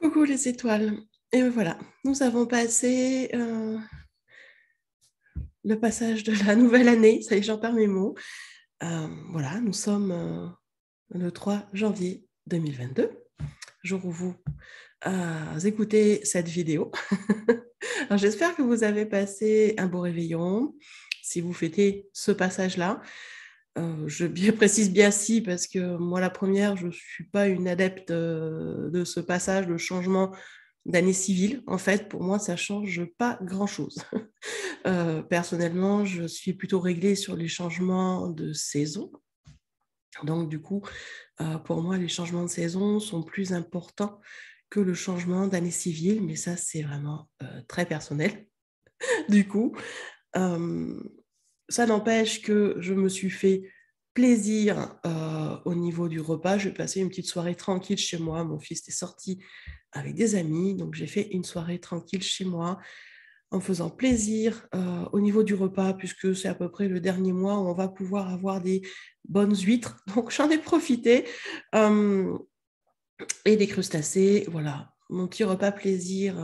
Coucou les étoiles. Et voilà, nous avons passé le passage de la nouvelle année. Ça y est, j'en perds mes mots. Voilà, nous sommes le 3 janvier 2022, jour où vous écoutez cette vidéo. Alors, j'espère que vous avez passé un beau réveillon. Si vous fêtez ce passage-là, je précise bien si, parce que moi, la première, je ne suis pas une adepte de ce passage, de changement d'année civile. En fait, pour moi, ça ne change pas grand-chose. Personnellement, je suis plutôt réglée sur les changements de saison. Donc, du coup, pour moi, les changements de saison sont plus importants que le changement d'année civile, mais ça, c'est vraiment très personnel. Du coup, ça n'empêche que je me suis fait plaisir au niveau du repas. Je vais passer une petite soirée tranquille chez moi. Mon fils est sorti avec des amis, donc j'ai fait une soirée tranquille chez moi en faisant plaisir au niveau du repas, puisque c'est à peu près le dernier mois où on va pouvoir avoir des bonnes huîtres. Donc j'en ai profité. Et des crustacés, voilà. Mon petit repas plaisir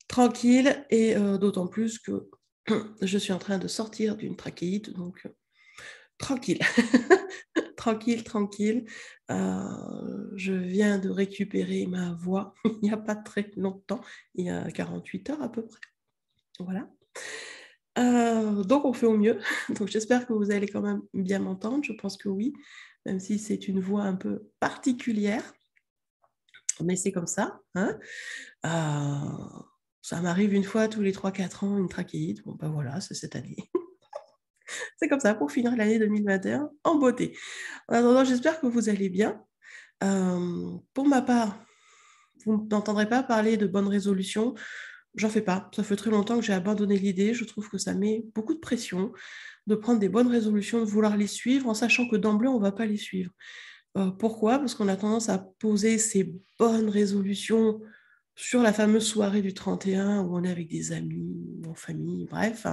tranquille, et d'autant plus que je suis en train de sortir d'une trachéite, donc tranquille. Tranquille. Je viens de récupérer ma voix il n'y a pas très longtemps, il y a 48 heures à peu près. Voilà. Donc on fait au mieux. Donc j'espère que vous allez quand même bien m'entendre. Je pense que oui, même si c'est une voix un peu particulière. Mais c'est comme ça. Hein. Ça m'arrive une fois tous les 3-4 ans, une trachéite. Bon, ben voilà, c'est cette année. C'est comme ça pour finir l'année 2021 en beauté. En attendant, j'espère que vous allez bien. Pour ma part, vous n'entendrez pas parler de bonnes résolutions. J'en fais pas. Ça fait très longtemps que j'ai abandonné l'idée. Je trouve que ça met beaucoup de pression de prendre des bonnes résolutions, de vouloir les suivre, en sachant que d'emblée, on ne va pas les suivre. Pourquoi ? Parce qu'on a tendance à poser ces bonnes résolutions sur la fameuse soirée du 31 où on est avec des amis, en famille, bref,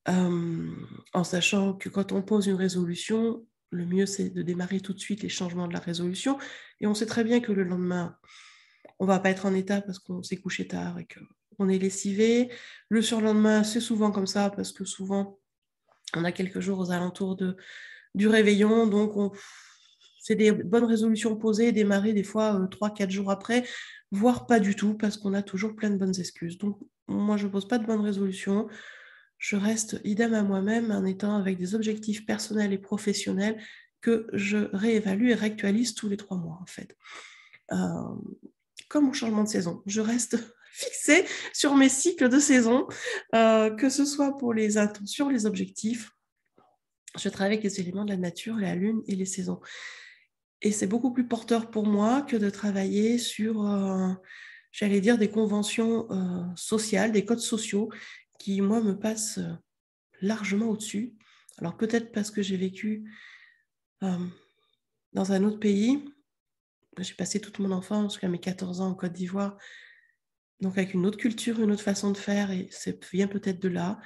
en sachant que quand on pose une résolution, le mieux c'est de démarrer tout de suite les changements de la résolution, et on sait très bien que le lendemain, on ne va pas être en état parce qu'on s'est couché tard et qu'on est lessivé. Le surlendemain, c'est souvent comme ça parce que souvent, on a quelques jours aux alentours du réveillon, donc c'est des bonnes résolutions posées, démarrer des fois 3-4 jours après, voire pas du tout, parce qu'on a toujours plein de bonnes excuses. Donc moi, je ne pose pas de bonnes résolutions, je reste idem à moi-même en étant avec des objectifs personnels et professionnels que je réévalue et réactualise tous les 3 mois, en fait. Comme au changement de saison, je reste fixée sur mes cycles de saison, que ce soit pour les intentions, les objectifs. Je travaille avec les éléments de la nature, la lune et les saisons. Et c'est beaucoup plus porteur pour moi que de travailler sur, j'allais dire, des conventions sociales, des codes sociaux qui, moi, me passent largement au-dessus. Alors peut-être parce que j'ai vécu dans un autre pays. J'ai passé toute mon enfance jusqu'à mes 14 ans en Côte d'Ivoire, donc avec une autre culture, une autre façon de faire, et ça vient peut-être de là,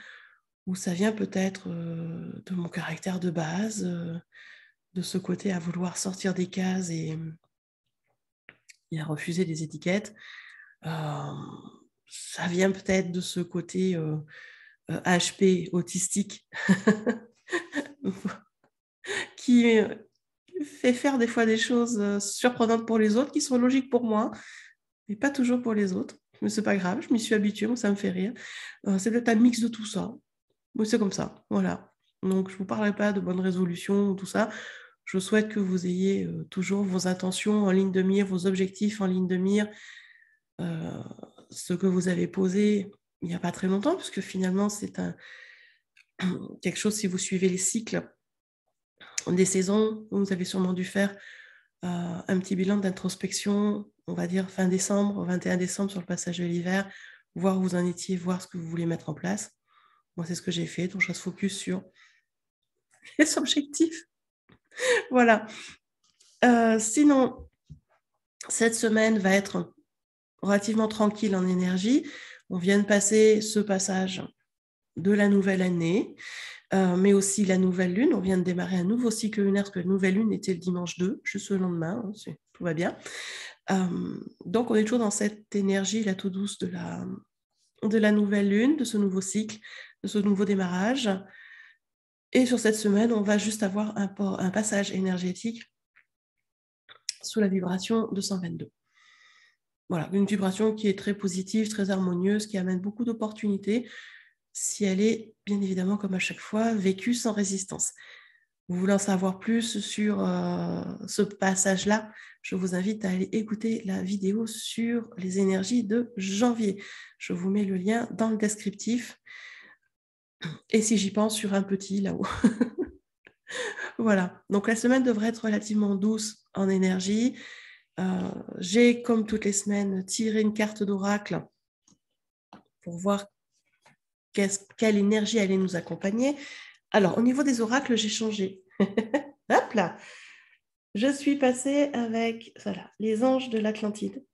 ou ça vient peut-être de mon caractère de base, de ce côté à vouloir sortir des cases et à refuser des étiquettes. Ça vient peut-être de ce côté HP autistique qui fait faire des fois des choses surprenantes pour les autres, qui sont logiques pour moi, mais pas toujours pour les autres. Mais c'est pas grave, je m'y suis habituée, moi, ça me fait rire. C'est peut-être un mix de tout ça. Mais c'est comme ça, voilà. Donc je ne vous parlerai pas de bonnes résolutions ou tout ça. Je souhaite que vous ayez toujours vos intentions en ligne de mire, vos objectifs en ligne de mire, ce que vous avez posé il n'y a pas très longtemps, puisque finalement c'est quelque chose, si vous suivez les cycles des saisons, vous avez sûrement dû faire un petit bilan d'introspection, on va dire fin décembre, 21 décembre, sur le passage de l'hiver, voir où vous en étiez, voir ce que vous voulez mettre en place. Moi, c'est ce que j'ai fait, donc je reste focus sur les objectifs. Voilà. Sinon, cette semaine va être relativement tranquille en énergie. On vient de passer ce passage de la nouvelle année, mais aussi la nouvelle lune. On vient de démarrer un nouveau cycle lunaire, parce que la nouvelle lune était le dimanche 2, juste le lendemain, tout va bien. Donc, on est toujours dans cette énergie là tout douce de la nouvelle lune, de ce nouveau cycle, de ce nouveau démarrage. Et sur cette semaine, on va juste avoir un passage énergétique sous la vibration de 122. Voilà, une vibration qui est très positive, très harmonieuse, qui amène beaucoup d'opportunités si elle est, bien évidemment, comme à chaque fois, vécue sans résistance. Vous voulez en savoir plus sur ce passage-là, je vous invite à aller écouter la vidéo sur les énergies de janvier. Je vous mets le lien dans le descriptif. Et si j'y pense, sur un petit là-haut. Voilà, donc la semaine devrait être relativement douce en énergie. J'ai, comme toutes les semaines, tiré une carte d'oracle pour voir quelle énergie allait nous accompagner. Alors, au niveau des oracles, j'ai changé. Hop là! Je suis passée avec les anges de l'Atlantide.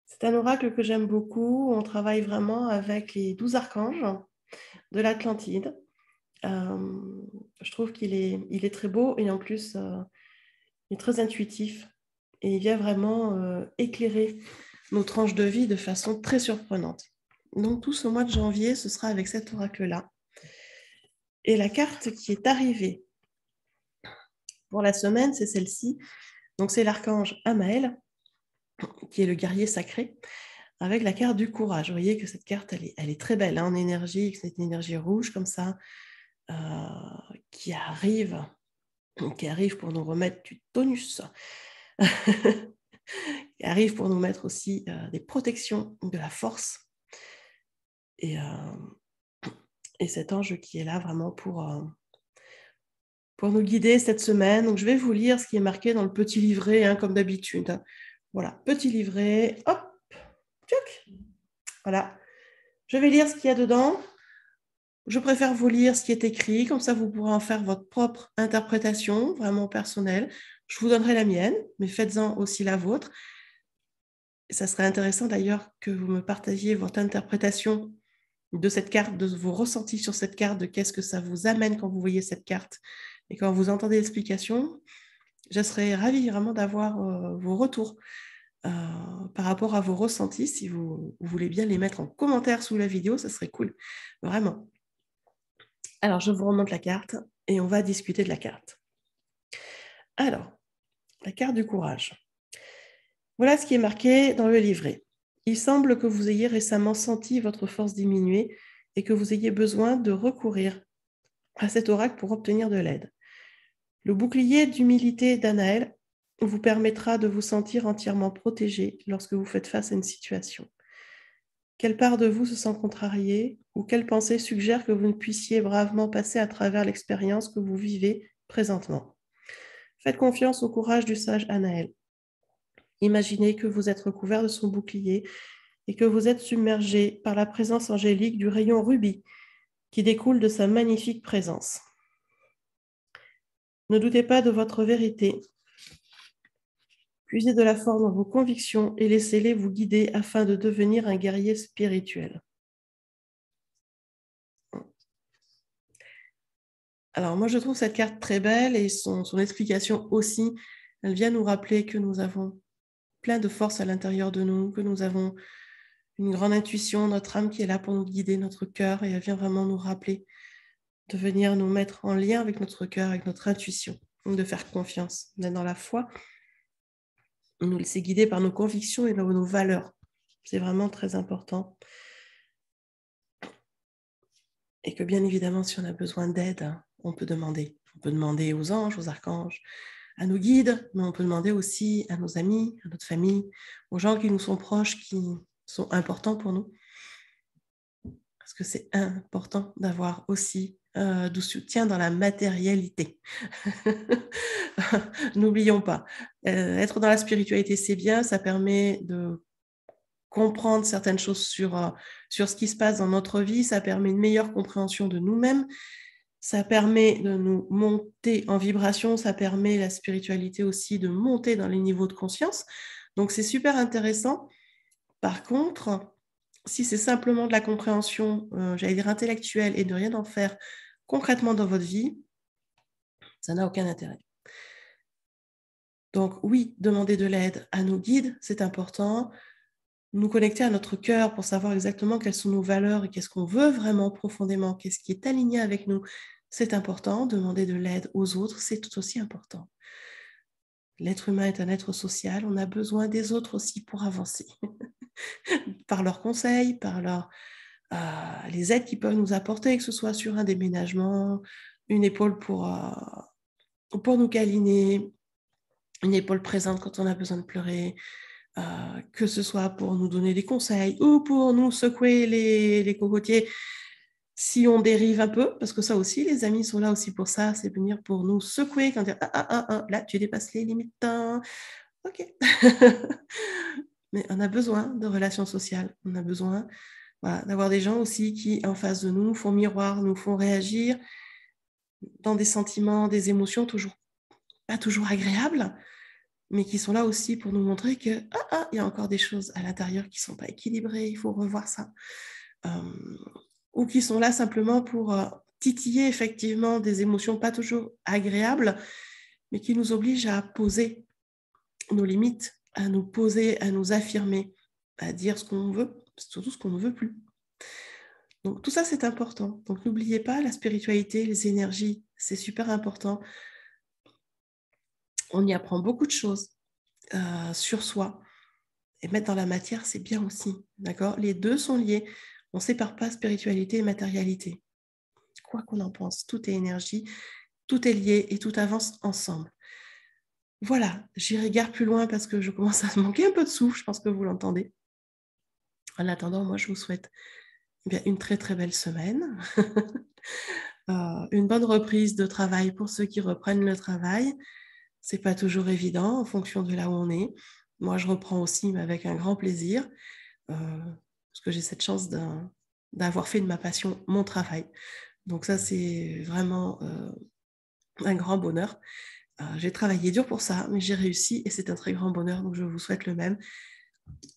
C'est un oracle que j'aime beaucoup. On travaille vraiment avec les 12 archanges de l'Atlantide. Je trouve qu'il est très beau et en plus, il est très intuitif et il vient vraiment éclairer nos tranches de vie de façon très surprenante. Donc, tout ce mois de janvier, ce sera avec cet oracle-là. Et la carte qui est arrivée pour la semaine, c'est celle-ci. Donc, c'est l'archange Amaël, qui est le guerrier sacré, avec la carte du courage. Vous voyez que cette carte, elle est très belle en énergie, c'est une énergie rouge comme ça, qui arrive pour nous remettre du tonus, qui arrive pour nous mettre aussi des protections, de la force. Et cet ange qui est là vraiment pour nous guider cette semaine. Donc, je vais vous lire ce qui est marqué dans le petit livret, hein, comme d'habitude. Voilà, petit livret. Hop, tchac. Voilà. Je vais lire ce qu'il y a dedans. Je préfère vous lire ce qui est écrit, comme ça vous pourrez en faire votre propre interprétation, vraiment personnelle. Je vous donnerai la mienne, mais faites-en aussi la vôtre. Et ça serait intéressant d'ailleurs que vous me partagiez votre interprétation de cette carte, de vos ressentis sur cette carte, de qu'est-ce que ça vous amène quand vous voyez cette carte et quand vous entendez l'explication. Je serais ravie vraiment d'avoir vos retours par rapport à vos ressentis. Si vous voulez bien les mettre en commentaire sous la vidéo, ça serait cool, vraiment. Alors, je vous remonte la carte et on va discuter de la carte. Alors, la carte du courage. Voilà ce qui est marqué dans le livret. Il semble que vous ayez récemment senti votre force diminuer et que vous ayez besoin de recourir à cet oracle pour obtenir de l'aide. Le bouclier d'humilité d'Anaël vous permettra de vous sentir entièrement protégé lorsque vous faites face à une situation. Quelle part de vous se sent contrariée ou quelle pensée suggère que vous ne puissiez bravement passer à travers l'expérience que vous vivez présentement? Faites confiance au courage du sage Anaël. Imaginez que vous êtes recouvert de son bouclier et que vous êtes submergé par la présence angélique du rayon rubis qui découle de sa magnifique présence. Ne doutez pas de votre vérité. Puisez de la force dans vos convictions et laissez-les vous guider afin de devenir un guerrier spirituel. Alors moi, je trouve cette carte très belle et son explication aussi. Elle vient nous rappeler que nous avons plein de force à l'intérieur de nous, que nous avons une grande intuition, notre âme qui est là pour nous guider, notre cœur, et elle vient vraiment nous rappeler de venir nous mettre en lien avec notre cœur, avec notre intuition, de faire confiance, d'être dans la foi, nous laisser guider par nos convictions et nos valeurs. C'est vraiment très important. Et que bien évidemment, si on a besoin d'aide, on peut demander. On peut demander aux anges, aux archanges, à nos guides, mais on peut demander aussi à nos amis, à notre famille, aux gens qui nous sont proches, qui sont importants pour nous. Parce que c'est important d'avoir aussi du soutien dans la matérialité. N'oublions pas, être dans la spiritualité, c'est bien, ça permet de comprendre certaines choses sur ce qui se passe dans notre vie, ça permet une meilleure compréhension de nous-mêmes, ça permet de nous monter en vibration, ça permet la spiritualité aussi de monter dans les niveaux de conscience. Donc, c'est super intéressant. Par contre, si c'est simplement de la compréhension, j'allais dire intellectuelle, et de rien en faire concrètement dans votre vie, ça n'a aucun intérêt. Donc oui, demander de l'aide à nos guides, c'est important. Nous connecter à notre cœur pour savoir exactement quelles sont nos valeurs et qu'est-ce qu'on veut vraiment profondément, qu'est-ce qui est aligné avec nous, c'est important. Demander de l'aide aux autres, c'est tout aussi important. L'être humain est un être social, on a besoin des autres aussi pour avancer. Par leurs conseils, par les aides qu'ils peuvent nous apporter, que ce soit sur un déménagement, une épaule pour nous câliner, une épaule présente quand on a besoin de pleurer, que ce soit pour nous donner des conseils ou pour nous secouer les cocotiers si on dérive un peu, parce que ça aussi, les amis sont là aussi pour ça, c'est venir pour nous secouer, quand dire là, tu dépasses les limites, ok. Mais on a besoin de relations sociales, on a besoin d'avoir des gens aussi qui, en face de nous, font miroir, nous font réagir dans des sentiments, des émotions pas toujours agréables, mais qui sont là aussi pour nous montrer que il y a encore des choses à l'intérieur qui ne sont pas équilibrées, il faut revoir ça. Ou qui sont là simplement pour titiller effectivement des émotions pas toujours agréables, mais qui nous obligent à poser nos limites, à nous poser, à nous affirmer, à dire ce qu'on veut, surtout ce qu'on ne veut plus. Donc tout ça, c'est important. Donc n'oubliez pas, la spiritualité, les énergies, c'est super important. On y apprend beaucoup de choses sur soi. Et mettre dans la matière, c'est bien aussi. D'accord ? Les deux sont liés. On ne sépare pas spiritualité et matérialité. Quoi qu'on en pense, tout est énergie, tout est lié et tout avance ensemble. Voilà, j'irai guère plus loin parce que je commence à manquer un peu de souffle, je pense que vous l'entendez. En attendant, moi, je vous souhaite une très très belle semaine, une bonne reprise de travail pour ceux qui reprennent le travail. C'est pas toujours évident en fonction de là où on est. Moi, je reprends aussi, mais avec un grand plaisir, parce que j'ai cette chance d'avoir fait de ma passion mon travail. Donc ça, c'est vraiment un grand bonheur. J'ai travaillé dur pour ça, mais j'ai réussi et c'est un très grand bonheur, donc je vous souhaite le même.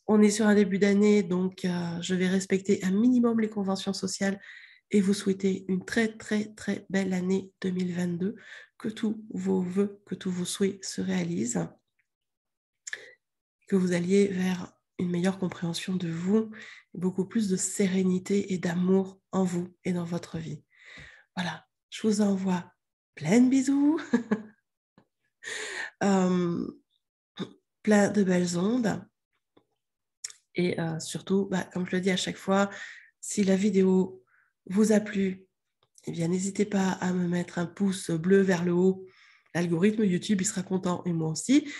On est sur un début d'année, donc je vais respecter un minimum les conventions sociales et vous souhaiter une très, très, très belle année 2022, que tous vos vœux, que tous vos souhaits se réalisent, que vous alliez vers une meilleure compréhension de vous, beaucoup plus de sérénité et d'amour en vous et dans votre vie. Voilà, je vous envoie plein de bisous, plein de belles ondes. Et surtout, comme je le dis à chaque fois, si la vidéo vous a plu, eh bien, n'hésitez pas à me mettre un pouce bleu vers le haut. L'algorithme YouTube, il sera content et moi aussi.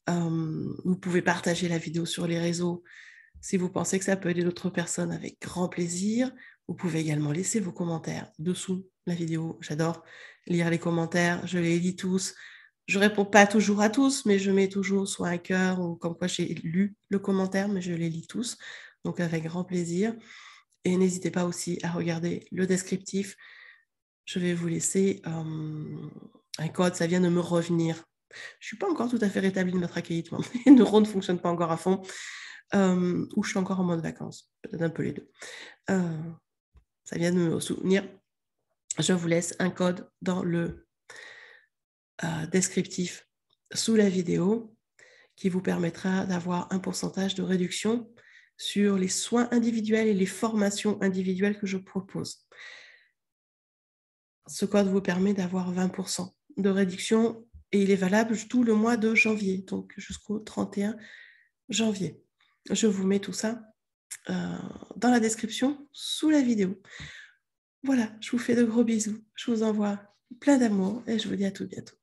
Vous pouvez partager la vidéo sur les réseaux si vous pensez que ça peut aider d'autres personnes, avec grand plaisir. Vous pouvez également laisser vos commentaires dessous la vidéo. J'adore lire les commentaires, je les lis tous. Je ne réponds pas toujours à tous, mais je mets toujours soit un cœur ou comme quoi j'ai lu le commentaire, mais je les lis tous, donc avec grand plaisir. Et n'hésitez pas aussi à regarder le descriptif. Je vais vous laisser un code, ça vient de me revenir. Je ne suis pas encore tout à fait rétablie de ma trachéite, mes neurones ne fonctionnent pas encore à fond, ou je suis encore en mode vacances, peut-être un peu les deux. Ça vient de me souvenir. Je vous laisse un code dans le descriptif sous la vidéo qui vous permettra d'avoir un pourcentage de réduction sur les soins individuels et les formations individuelles que je propose. Ce code vous permet d'avoir 20% de réduction et il est valable tout le mois de janvier, donc jusqu'au 31 janvier. Je vous mets tout ça dans la description sous la vidéo. Voilà, je vous fais de gros bisous. Je vous envoie plein d'amour et je vous dis à tout bientôt.